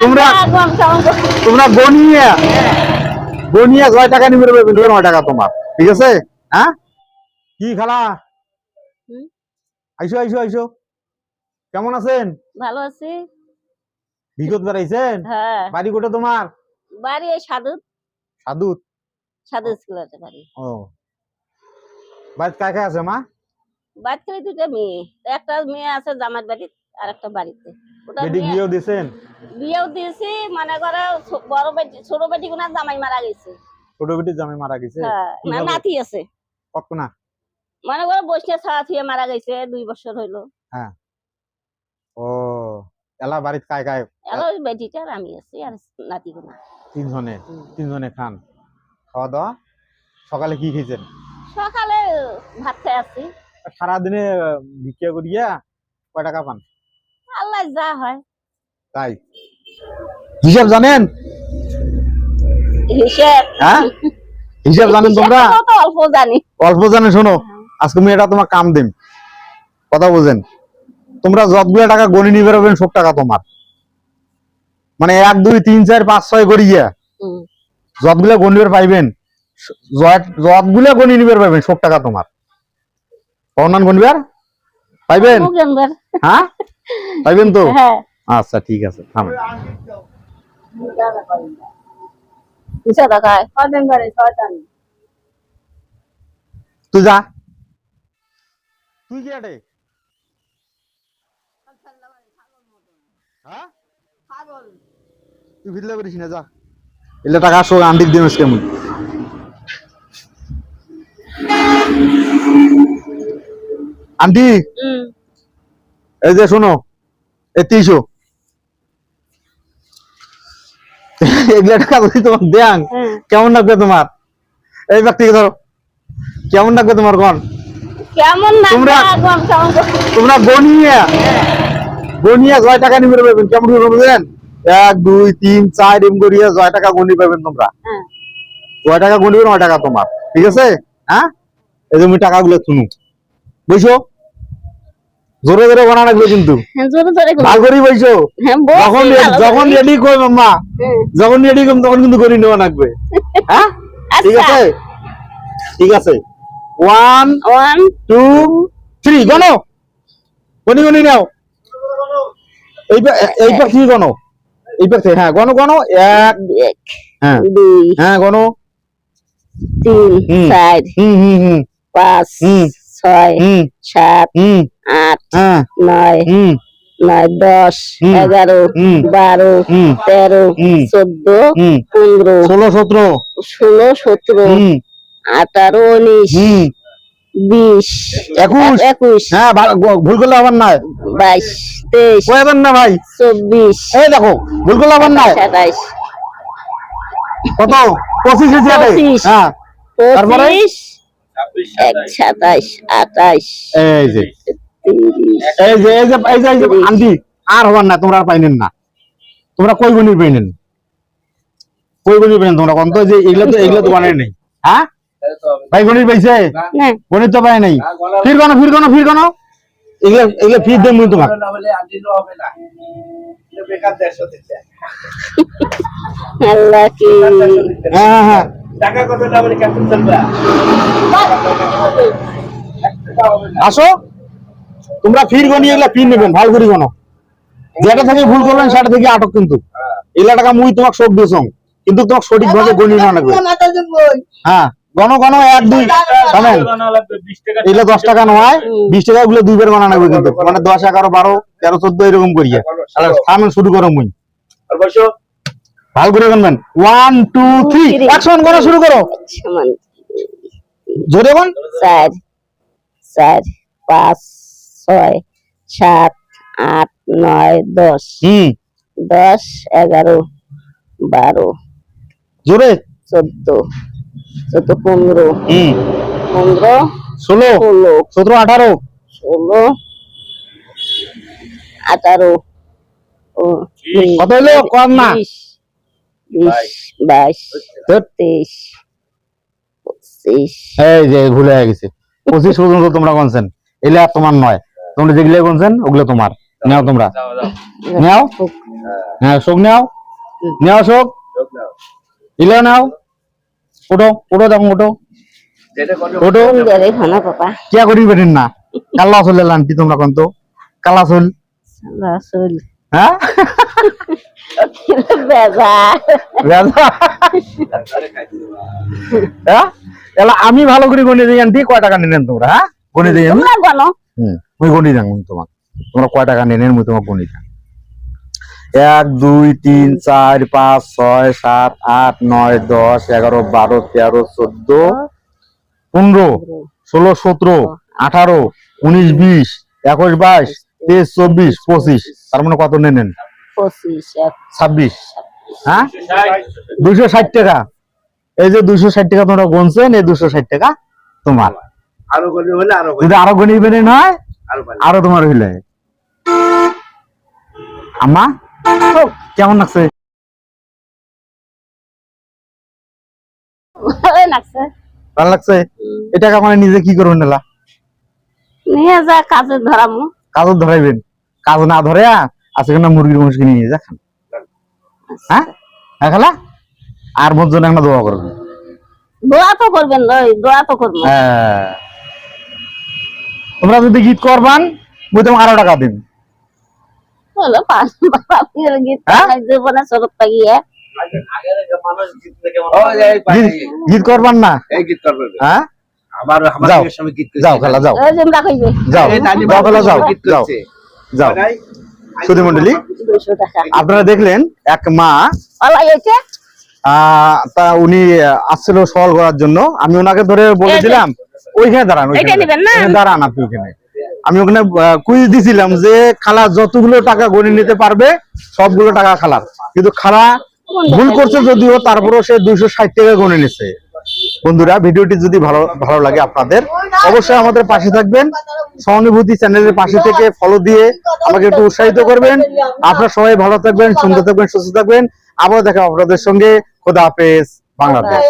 তোমরা তোমরা গনিয়া গনিয়া 6 টাকা নিবে 9 টাকা তোমার, ঠিক আছে? হ্যাঁ কি খালা আইসো আইসো আইসো, কেমন আছেন? ভালো আছি। বিগত বেড়াইছেন? হ্যাঁ, বাড়ি কোটা তোমার? বাড়ি এই সাদুত। সাদুত? সাদু স্কুল আছে বাড়ি। ও, বাড়িতে কায় কায় আছে মা? বাড়িতে খালি দুইটা মেয়ে, একটা মেয়ে আছে জামাত বাড়ি আর একটা বাড়িতে। ওটা বেটি বিয়েও দিছেন? বিয়েও দিয়েছি, মানে করে বড় বেটি ছোট বেটি গুনা জামাই মারা গেছে। ছোট বেটি জামাই মারা গেছে? হ্যাঁ, না নাতি আছে কত না? মানে করে বসে ছাড়া থিয়ে মারা গেছে 2 বছর হইলো। হ্যাঁ। ও, এলা বাড়িতে কায় কায়? এলো বেটিটা আর আমি আছি আর নাতি গুনা। তিনজনে খান? খাওয়া দাওয়া সকালে কি খেয়েছেন? সকালে ভাত খাই আছি। সারাদিনে ভিক্ষা করিয়া কয় টাকা পান? আল্লাহ যা হয় তাই? হিসাব জানেন? হিসেব? হ্যাঁ, হিসাব জানেন তোমরা? তো অল্প জানি। অল্প জানেন? শোনো, আজকে আমি এটা তোমার কাম দিম, কথা বুঝেন? তোমরা যতগুলো টাকা গণি নিবে পারবেন সব টাকা তোমার, মানে 1 2 3 4 5 6 করিয়া যতগুলো গণিবের পাইবেন, যতগুলো গণি নিবে পাইবেন সব টাকা তোমার। অনলাইন গণিবার পাইবেন? হ্যাঁ পাইবেন তো? হ্যাঁ। আচ্ছা ঠিক আছে, থামেন। তুই যা, তুই কি আটে? তুই ভিতলে করিস না, যা। এলে টাকা আসো, আন্টির দিন কেমন? আন্টি এই যে শোনো, 300 এগুলা টাকা যদি তোমার দেন কেমন লাগবে তোমার? এই ব্যক্তিকে ধরো, কেমন লাগবে তোমার? কোন কেমন না তোমরা গনিয়া গনিয়া 6 টাকা নিবে পাবেন, কেমন করে বুঝলেন? 1 2 3 4 এম করিয়া 6 টাকা গনি পাবেন তোমরা। 6 টাকা গনিবে 9 টাকা তোমার, ঠিক আছে? হ্যাঁ, এই যে আমি টাকাগুলো শুনু, বুঝছো? জোরে জোরে বানা লাগবে কিন্তু, ভালো করে বুঝছো? যখন যখন রেডি কই মাম্মা, যখন রেডি কম তখন কিন্তু গনি নেওয়া লাগবে। হ্যাঁ ঠিক আছে, ঠিক আছে। 1 1 2 3 গনো, গনি গনি নাও। এইবার কি গনো? এইবার হ্যাঁ গনো গনো। 1 হ্যাঁ 2 হ্যাঁ গনো। 3 4 5 6 7 8 9 9 10 11 12 13 14 15 16 17 16 17 18 19 20 21 হ্যাঁ ভুল করলে আবার নাই। 22 23 কয়বার না ভাই? 24 এই দেখো ভুল করলে আবার নাই। 27 কত? 25 হয়েছে। হ্যাঁ তারপরে 27 28 এই যে এই যে এই যে এই যে আন্টি আর হবার না, তোমরা আর পাইনেন না। তোমরা কই গনি পাইনেন? কই গনি পাইনেন তোমরা? কোন তো যে এগুলো তো বানাই নাই। হ্যাঁ ভাই গনি পাইছে? গনি তো পাই নাই। ফির গনো ফির গনো ফির গনো, এগুলো ফির দেব মুই তোমার। আল্লাহ কি হ্যাঁ হ্যাঁ টাকা কত না বলে ক্যাপ্টেন চলবে আসো, তোমরা ফির গনি এগুলা ফির নেবেন, ভালো করে গনো। যেটা থেকে ভুল করবেন সেটা থেকে আটক, কিন্তু এগুলা টাকা মুই তোমাকে সব দিছং, কিন্তু তোমাকে সঠিক ভাবে গনি না লাগবে। হ্যাঁ গনো গনো 1 2 থামেন। এগুলো 10 টাকা নয়, 20 টাকা গুলো দুইবার গনা লাগবে কিন্তু, মানে 10 11 12 13 14 এরকম করিয়া। তাহলে থামেন, শুরু করো মুই। ভালো করে গনবেন। 1 2 3 অ্যাকশন, গনা শুরু করো। জোরে গন। 4 4 5 6 7 8 9 10 10 11 12 জোরে 14 14 15 15 16 17 18 16 18 কত হলো? কম না। 20 22 23 25 এই যে ভুলে গেছে, 25 পর্যন্ত তোমরা গনছেন। এলে আর তোমার নয়, তোমরা যেগুলো গনছেন ওগুলো তোমার। নাও তোমরা দাও দাও নাও হ্যাঁ শোক নাও নাও শোক লোক নাও ইলে নাও ওটো ওটো দেখো ওটো যেটা কত ওটো রে খানা পাপা কিয়া করি বেরেন না কাল্লা চলে লান্টি তোমরা কোন তো কালা চল রাসুল হ্যাঁ বেজা বেজা হ্যাঁ এলা আমি ভালো করে গণি দিই আন্টি কয় টাকা নিলেন তোমরা হ্যাঁ গণি দিই আমি তোমরা গনো মুই গণি দাম তোমার তোমরা কয় টাকা নিলেন মুই তোমার গণি দাম 1 2 3 4 5 6 7 8 9 10 11 12 13 14 15 16 17 18 19 20 21 22 23 24 25 তার মানে কত নেন 25 26 হ্যাঁ 260 টাকা এই যে 260 টাকা তোমরা গুনছেন এই 260 টাকা তোমার আরো করবে হলে আরো যদি আরো গণিবেন নয় আরো ভালো আরো তোমার হইলে আম্মা কেমন লাগছে ভালো লাগছে ভালো লাগছে এই টাকা মানে নিজে কি করবেন না নিয়ে যা কাজে ধরামু কাজও ধরাইবেন কাজ না ধরে আজকে না মুরগির মাংস কিনে নিয়ে যা খান হ্যাঁ হ্যাঁ খালা আর মোর জন্য একটা দোয়া করবেন দোয়া তো করবেন দোয়া তো করবো হ্যাঁ তোমরা যদি গীত করবান মুই তোমাকে আরো টাকা দিন হলো পাঁচ গীত হ্যাঁ? জীবনে সরব পাগিয়ে আগে মানুষ গীত থেকে ও এই গীত করবান না এই গীত করবে হ্যাঁ আমার যাও। আমাদের সঙ্গে গীত করছে যাও খালা যাও ওই যেমন কইবে যাও এই নানি যাও খালা যাও গীত যাও করছে যাও ভাই সুধী মন্ডলী 200 টাকা আপনারা দেখলেন এক মা ওলা এসে তা উনি আসছিল সওয়াল করার জন্য আমি ওনাকে ধরে বলেছিলাম ওইখানে দাঁড়ান এইটা নিবেন না? ওইখানে দাঁড়ান আপনি ওখানে আমি ওখানে কুইজ দিছিলাম যে খালা যতগুলো টাকা গণে নিতে পারবে সবগুলো টাকা খালার কিন্তু খালা ভুল করছে যদিও তারপরেও সে 260 টাকা গণে নিছে বন্ধুরা ভিডিওটি যদি ভালো ভালো লাগে আপনাদের অবশ্যই আমাদের পাশে থাকবেন সহানুভূতি চ্যানেলের পাশে থেকে ফলো দিয়ে আমাকে একটু উৎসাহিত করবেন আপনারা সবাই ভালো থাকবেন সুন্দর থাকবেন সুস্থ থাকবেন আবার দেখা হবে আপনাদের সঙ্গে খোদা হাফেজ বাংলাদেশ